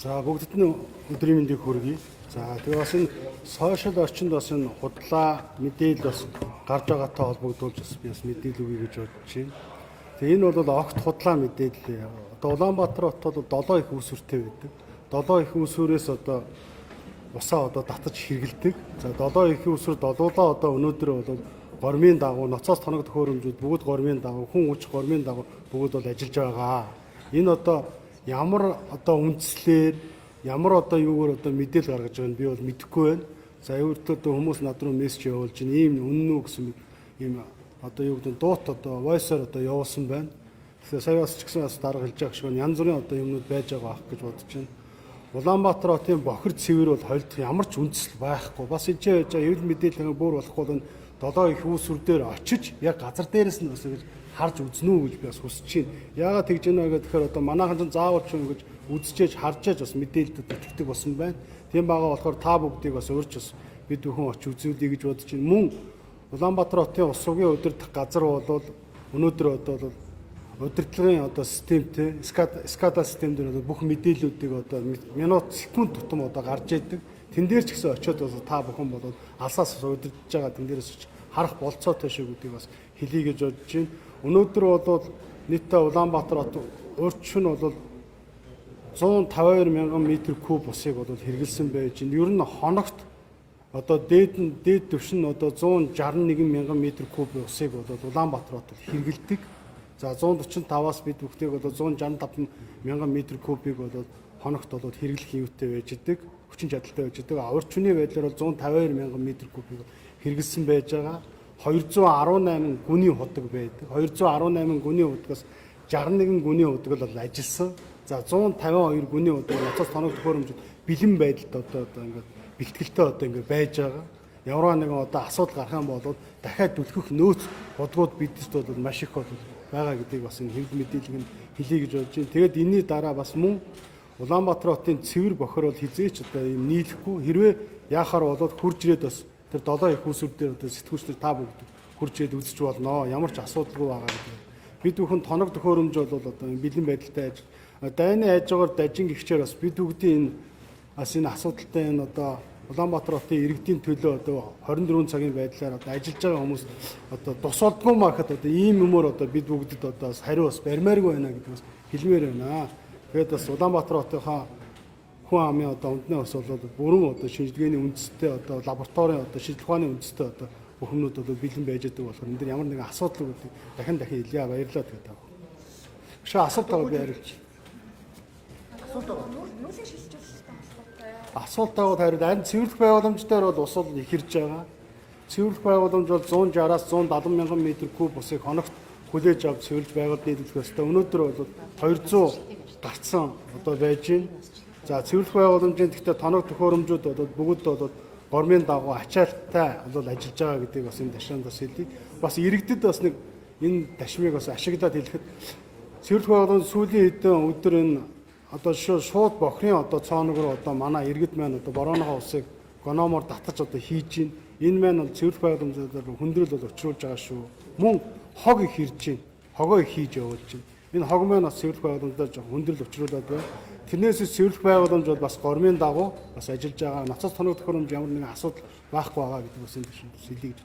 За бүгдд нь өдрийн мэндийг хүргэе. За тэгээ бас энэ сошиал орчинд бас энэ худлаа мэдээлэл бас гарч байгаатай холбогдуулж бас би бас мэдээлэл өгье гэж бодож байна. Тэгээ энэ бол огт худлаа мэдээлэл. Одоо Улаанбаатар хотод 7 их үүсвэртэй байдаг. 7 их үүсвэрээс одоо усаа одоо татаж хэрэгэлдэг. За 7 их үүсвэр долуулаа одоо өнөөдөр бол гормын дагуу ноцоос тоног төхөөрөмжүүд бүгд гормын дагуу хүн хүч гормын дагуу бүгд бол ажиллаж байгаа. Энэ одоо ямар одоо үндслээр ямар одоо юугаар одоо мэдээлэл гаргаж байгааг нь би бол мэдэхгүй байна. За өөртөө хүмүүс над руу мессеж явуулж байна. Ийм үнэн үү гэсэн ийм одоо юу гэдэг дуут одоо voice-оор одоо явуулсан байна. Тэгэхээр саяас ч гэсэн бас дарга хэлж байгаа шиг янз бүрийн одоо юмнууд байж байгаа ах гэж бодож байна. Улаанбаатар хотын бохир цэвэр бол хоёрдох ямар ч үндэслэл байхгүй. Бас энэ байж байгаа эвл мэдээлэл бүр болохгүй бол 7 их үүсвэр дээр очиж яг газар дээрээс нь бас ингэж харж үзнэ үү гэж би бас хүсэж байна. Яагаад тэгж байна вэ гэхээр одоо манайхан ч заавал ч ингэж үзчихэж харжээж бас мэдээлэлд итгэдэг болсон байна. Тийм байгаа болохоор та бүгдийг бас өөрч бас бид бүхэн очиж үзүүлэе гэж бодож байна. Мөн Улаанбаатар хотын ус угийн удирдах газар бол өнөөдөр одоо удирдлагын одоо системтэй SCADA систем дээр бүх мэдээллүүдийг одоо минут секунд тутам одоо гарч идэг. Тэн дээр ч гэсэн очиод бас та бүхэн бол алсаас удирдах байгаа тэн дээрээс харах болцоотой шиг үгийг бас хэлье гэж бодож байна. Өнөөдөр бол нийтдээ Улаанбаатар хот урьдчилан нь бол 152 мянган метр куб усыг бол хэрэгэлсэн байж байна. Ер нь хоногт одоо дээд түвш нь одоо 161 мянган метр куб усыг бол Улаанбаатар хот хэрэгэлдэг. За 145-аас бид бүхнийг бол 165 мянган метр кубыг бол хоногт бол хэрэглэх юутай байж идэг. Хүчин чадалтай байж идэг. Урьдчиланы байдлаар бол 152 мянган метр кубыг хэрэгэлсэн байж байгаа. 218 гүний худаг байдаг. 218 гүний худагаас 61 гүний худаг бол ажилласан. За 152 гүний худаг ноцоос тоног төхөөрөмжөд бэлэн байдалд одоо ингээд бэлтгэлтэй одоо ингээд байж байгаа. Ямар нэгэн одоо асуудал гарах юм бол дахиад түлхэх нөөц бодгууд бидэрт бол маш их бол байгаа гэдгийг бас энэ хэвлэл мэдээлэл нь хэлье гэж бодож байна. Тэгээд энэний дараа бас мөн Улаанбаатар хотын цэвэр бохир бол хизээч одоо юм нийлэхгүй хэрвээ яахаар бол хурж ирээд бас тэр 7 их үүсвэр дээр одоо сэтгүүлчдэр та бүгд хурж ирээд үзэж болно. Ямар ч асуудалгүй байгаа гэдэг. Бид бүхэн тоног төхөөрөмж бол одоо бэлэн байдалтай ажил. Дайны хажуугаар дажин гихчээр бас бид бүгдийн энэ бас энэ асуудалтай энэ одоо Улаанбаатар хотын иргэдийн төлөө одоо 24 цагийн байдлаар одоо ажиллаж байгаа хүмүүс одоо тус олдгүй махад одоо ийм юмор одоо бид бүгдэд одоо хариу бас барьмааргүй байна гэдэг бас хэлмээр байна. Тэгээд бас Улаанбаатар хотынхаа хүн амын одоо үндэсний бас бол бүрэн одоо шинжилгээний үндэстэй одоо лабораторийн одоо шийдэл ухааны үндэстэй одоо бүх юмнууд бол бэлэн байж байгаа болохоор энэ дэр ямар нэгэн асуудал үүдийг дахин хэлье баярлалаа тэгээд таа. Шаа асуудал би хариулж. Нүүрсийн шилжүүлэлттэй асуудалтай. Асуултаа хариулт харин цэвэрлэх байгууламж дээр бол ус бол ихэрж байгаа. Цэвэрлэх байгууламж бол 160-аас 170 мянган метр куб усыг хоногт хүлээж авч цэвэрлж байгуулж нийлүүлэх ёстой. Өнөөдөр бол 200 гарцсан одоо байж байна. За цэвэрлэх байгууламжийн гэхдээ тоног төхөөрөмжүүд бол бүгд бол гормын дагуу ачаалттай бол ажиллаж байгаа гэдгийг бас энэ ташаанд бас хэлье. Бас иргэдэд бас нэг энэ ташмыг бас ашиглаад хэлэхэд цэвэрлэх байгууламж сүүлийн хэдэн өдөр энэ одоо шууд бохрын одоо цооног руу одоо манай иргэд маань одоо борооныхоо усыг гономоор татаж одоо хийж гин. Энэ маань бол цэвэрлэх байгууламжуудаар хүндрэл бол учруулж байгаа шүү. Мөн хог их ирж гин. Хогоо их хийж явуулж гин. Энэ хог маань бас цэвэрлэх байгууламжаар жоохон хүндрэл учруулад байна. Тэрнээс цэвэрлэх байгууламж бол бас гормын дагуу бас ажиллаж байгаа. Ноцоос тоног төхөөрөмж ямар нэгэн асуудал байхгүй байгаа гэдэг бас энэ хэлье гэж.